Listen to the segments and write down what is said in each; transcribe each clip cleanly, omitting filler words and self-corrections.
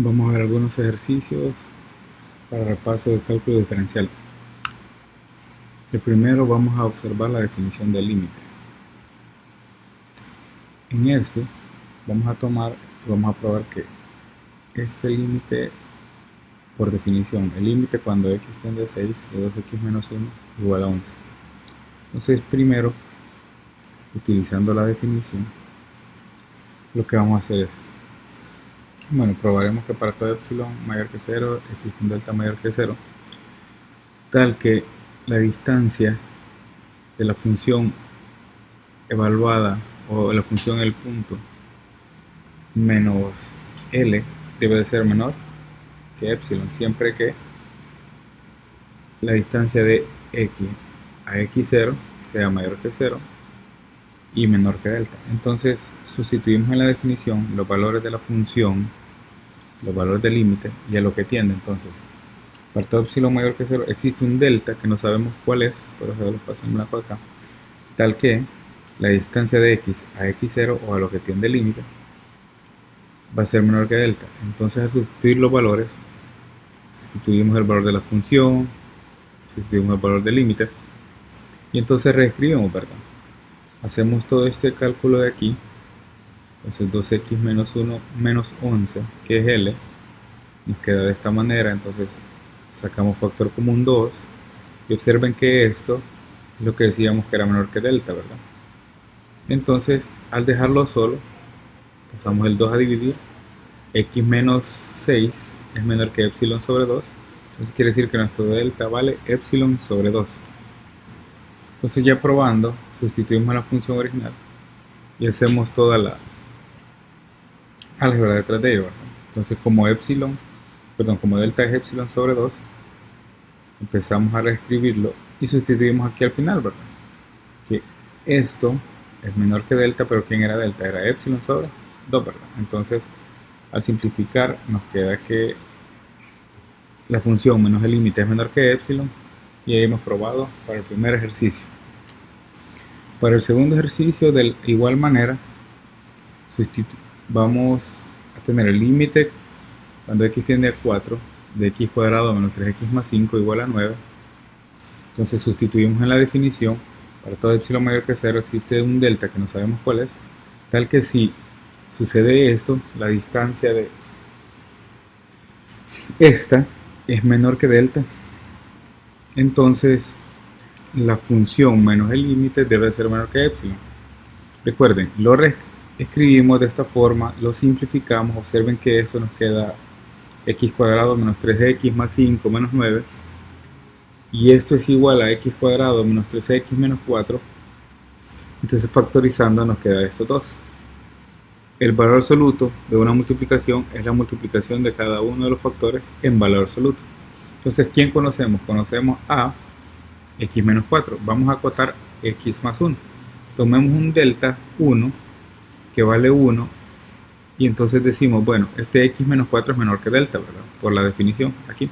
Vamos a ver algunos ejercicios para repaso de cálculo diferencial. El primero vamos a observar la definición del límite. En este vamos a probar que este límite, por definición, el límite cuando x tiende a 6 de 2x menos 1 igual a 11. Entonces primero, utilizando la definición, lo que vamos a hacer es, probaremos que para todo epsilon mayor que 0 existe un delta mayor que 0, tal que la distancia de la función evaluada o la función en el punto menos L debe de ser menor que epsilon siempre que la distancia de x a x0 sea mayor que 0 y menor que delta. Entonces sustituimos en la definición los valores de la función, los valores del límite y a lo que tiende. Entonces para todo epsilon mayor que 0 existe un delta que no sabemos cuál es, por eso lo paso en blanco acá, tal que la distancia de x a x0 o a lo que tiende el límite va a ser menor que delta. Entonces al sustituir los valores, sustituimos el valor de la función, sustituimos el valor del límite y entonces reescribimos, ¿verdad? Hacemos todo este cálculo de aquí. Entonces 2x menos 1 menos 11, que es L, nos queda de esta manera. Entonces sacamos factor común 2 y observen que esto es lo que decíamos que era menor que delta, ¿verdad? Entonces al dejarlo solo, pasamos el 2 a dividir. X menos 6 es menor que epsilon sobre 2, entonces quiere decir que nuestro delta vale epsilon sobre 2. Entonces ya probando, sustituimos la función original y hacemos toda la álgebra detrás de ello, ¿verdad? Entonces como delta es epsilon sobre 2, empezamos a reescribirlo y sustituimos aquí al final, ¿verdad? Que esto es menor que delta, pero ¿quién era delta? Era epsilon sobre 2, ¿verdad? Entonces al simplificar nos queda que la función menos el límite es menor que epsilon y ahí hemos probado para el primer ejercicio. Para el segundo ejercicio, de igual manera, vamos a tener el límite cuando x tiende a 4 de x cuadrado menos 3x más 5 igual a 9. Entonces sustituimos en la definición, para todo epsilon mayor que 0 existe un delta que no sabemos cuál es, tal que si sucede esto, la distancia de esta es menor que delta, entonces la función menos el límite debe ser menor que epsilon. Recuerden, lo escribimos de esta forma, lo simplificamos, observen que eso nos queda x cuadrado menos 3x más 5 menos 9, y esto es igual a x cuadrado menos 3x menos 4, entonces factorizando nos queda estos dos. El valor absoluto de una multiplicación es la multiplicación de cada uno de los factores en valor absoluto. Entonces, ¿quién conocemos? Conocemos a x menos 4. Vamos a acotar x más 1. Tomemos un delta 1 que vale 1 y entonces decimos, bueno, este x menos 4 es menor que delta, ¿verdad? Por la definición aquí.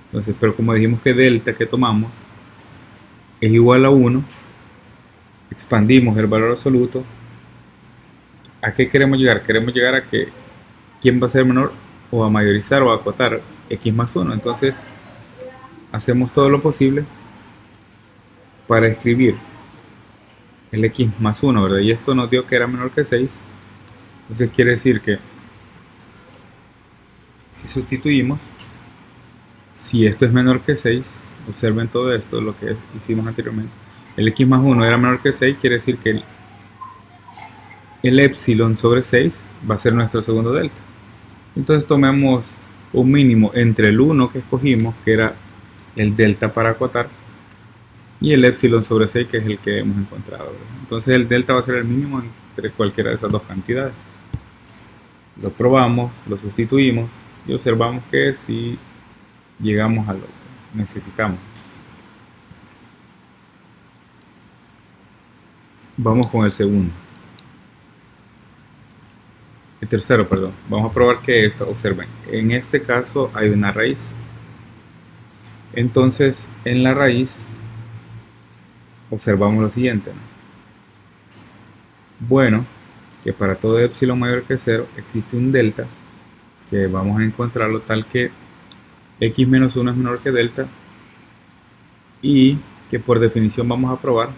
Entonces, pero como dijimos que delta que tomamos es igual a 1, expandimos el valor absoluto. ¿A qué queremos llegar? Queremos llegar a que quién va a ser menor, o a mayorizar o a acotar x más 1. Entonces hacemos todo lo posible para escribir el x más 1, ¿verdad? Y esto nos dio que era menor que 6. Entonces quiere decir que si sustituimos, si esto es menor que 6, observen todo esto, lo que hicimos anteriormente, el x más 1 era menor que 6, quiere decir que el epsilon sobre 6 va a ser nuestro segundo delta. Entonces tomemos un mínimo entre el 1 que escogimos, que era el delta para acotar, y el epsilon sobre 6, que es el que hemos encontrado, ¿verdad? Entonces el delta va a ser el mínimo entre cualquiera de esas dos cantidades. Lo probamos, lo sustituimos y observamos que si llegamos a lo que necesitamos. Vamos con el segundo. El tercero, perdón. Vamos a probar que esto, observen, en este caso hay una raíz. Entonces en la raíz observamos lo siguiente, ¿no? Bueno, que para todo epsilon mayor que 0 existe un delta que vamos a encontrarlo tal que x menos 1 es menor que delta y que por definición vamos a probar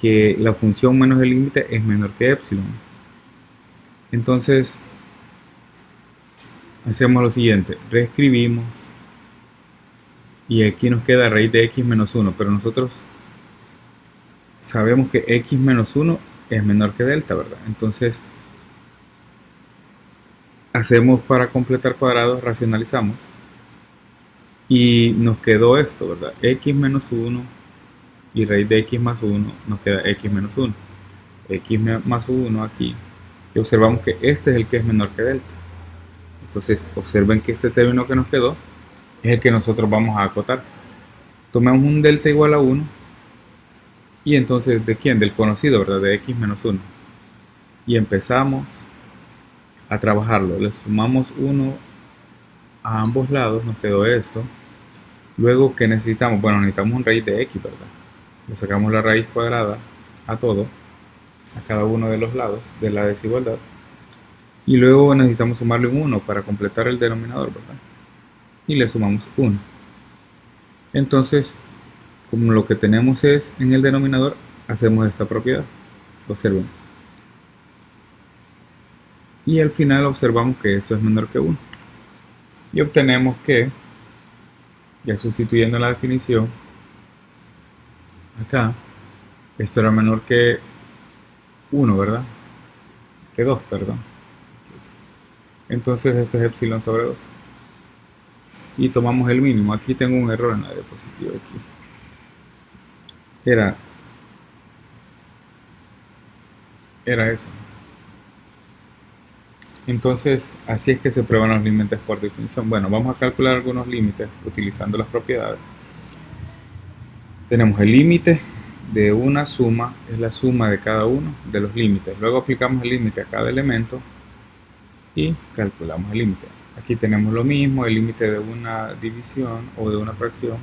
que la función menos el límite es menor que epsilon. Entonces hacemos lo siguiente, reescribimos y aquí nos queda raíz de x menos 1, pero nosotros sabemos que x menos 1 es menor que delta, ¿verdad? Entonces hacemos para completar cuadrados, racionalizamos y nos quedó esto, ¿verdad? X menos 1 y raíz de x más 1 nos queda x menos 1. X más 1 aquí. Y observamos que este es el que es menor que delta. Entonces observen que este término que nos quedó es el que nosotros vamos a acotar. Tomemos un delta igual a 1. Y entonces, ¿de quién? Del conocido, ¿verdad? De x menos 1. Y empezamos a trabajarlo. Le sumamos 1 a ambos lados, nos quedó esto. Luego, ¿qué necesitamos? Bueno, necesitamos un raíz de x, ¿verdad? Le sacamos la raíz cuadrada a todo, a cada uno de los lados de la desigualdad. Y luego necesitamos sumarle un 1 para completar el denominador, ¿verdad? Y le sumamos 1. Entonces, como lo que tenemos es en el denominador, hacemos esta propiedad. Observen. Y al final observamos que eso es menor que 1. Y obtenemos que, ya sustituyendo la definición, acá, esto era menor que 1, ¿verdad? Que 2, perdón. Entonces esto es epsilon sobre 2. Y tomamos el mínimo. Aquí tengo un error en la diapositiva. Aquí era eso. Entonces así es que se prueban los límites por definición. Bueno, vamos a calcular algunos límites utilizando las propiedades. Tenemos el límite de una suma, es la suma de cada uno de los límites. Luego aplicamos el límite a cada elemento y calculamos el límite. Aquí tenemos lo mismo, el límite de una división o de una fracción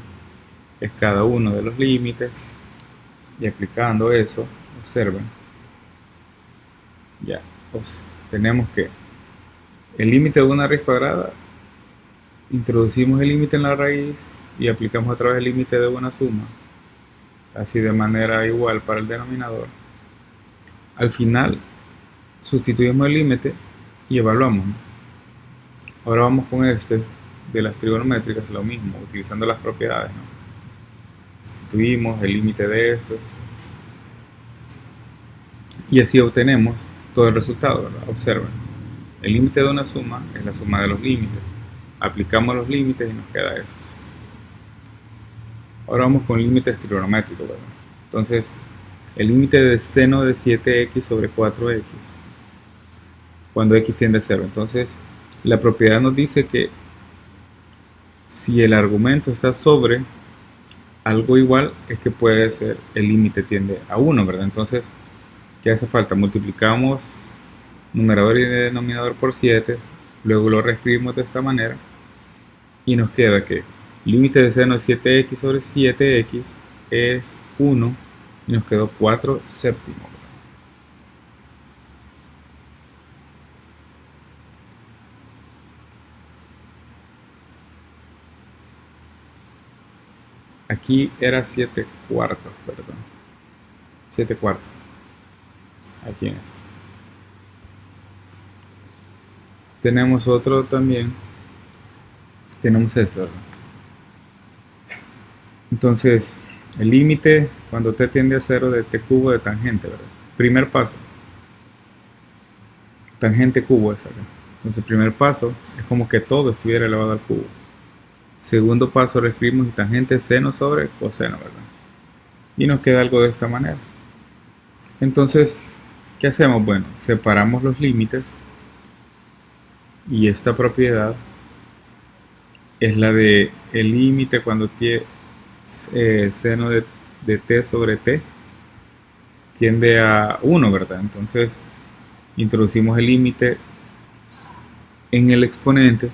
es cada uno de los límites. Y aplicando eso, observen, ya, tenemos que el límite de una raíz cuadrada, introducimos el límite en la raíz y aplicamos otra vez el límite de una suma, así de manera igual para el denominador. Al final sustituimos el límite y evaluamos, ¿no? Ahora vamos con este de las trigonométricas, lo mismo, utilizando las propiedades, ¿no? Sustituimos el límite de estos y así obtenemos todo el resultado, ¿verdad? Observen, el límite de una suma es la suma de los límites. Aplicamos los límites y nos queda esto. Ahora vamos con límites trigonométricos, ¿verdad? Entonces, el límite de seno de 7x sobre 4x, cuando x tiende a 0. Entonces, la propiedad nos dice que si el argumento está sobre algo igual, es que puede ser el límite tiende a 1, ¿verdad? Entonces, ¿qué hace falta? Multiplicamos numerador y denominador por 7, luego lo reescribimos de esta manera y nos queda que límite de seno de 7x sobre 7x es 1 y nos quedó 4 séptimos. Aquí era 7 cuartos, perdón. 7 cuartos. Aquí en esto. Tenemos otro también. Tenemos esto, ¿verdad? Entonces, el límite cuando t tiende a 0 de t cubo de tangente, ¿verdad? Primer paso. Tangente cubo es acá. Entonces, primer paso es como que todo estuviera elevado al cubo. Segundo paso lo escribimos y tangente seno sobre coseno, ¿verdad? Y nos queda algo de esta manera. Entonces, ¿qué hacemos? Bueno, separamos los límites y esta propiedad es la de el límite cuando tiene seno de t sobre t tiende a 1, ¿verdad? Entonces, introducimos el límite en el exponente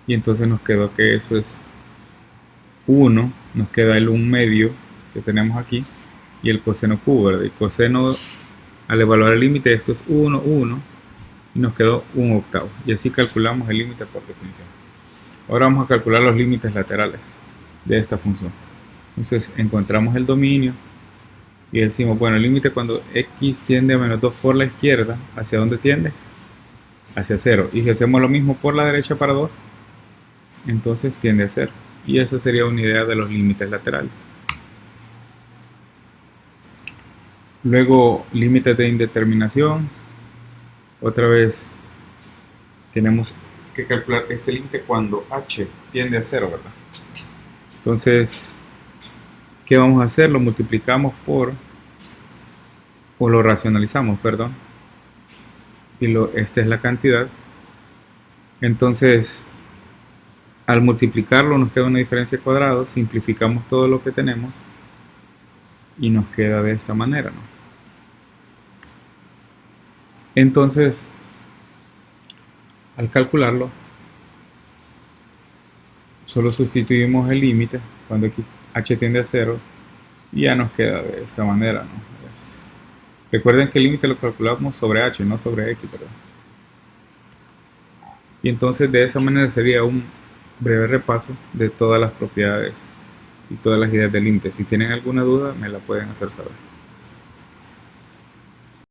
y entonces nos quedó que eso es 1, nos queda el 1 medio que tenemos aquí y el coseno cubo, ¿verdad? Y coseno, al evaluar el límite, esto es 1, 1 y nos quedó 1/8. Y así calculamos el límite por definición. Ahora vamos a calcular los límites laterales de esta función. Entonces encontramos el dominio y decimos, bueno, el límite cuando x tiende a menos 2 por la izquierda, ¿hacia dónde tiende? Hacia 0. Y si hacemos lo mismo por la derecha para 2, entonces tiende a 0. Y esa sería una idea de los límites laterales. Luego, límites de indeterminación. Otra vez tenemos que calcular este límite cuando h tiende a 0, ¿verdad? Entonces, ¿qué vamos a hacer? Lo multiplicamos por, o lo racionalizamos, perdón. Y esta es la cantidad. Entonces, al multiplicarlo nos queda una diferencia de cuadrados, simplificamos todo lo que tenemos y nos queda de esta manera, ¿no? Entonces, al calcularlo, solo sustituimos el límite cuando h tiende a 0 y ya nos queda de esta manera, ¿no? Recuerden que el límite lo calculamos sobre h, no sobre x, ¿verdad? Y entonces de esa manera sería un breve repaso de todas las propiedades y todas las ideas del límite. Si tienen alguna duda, me la pueden hacer saber.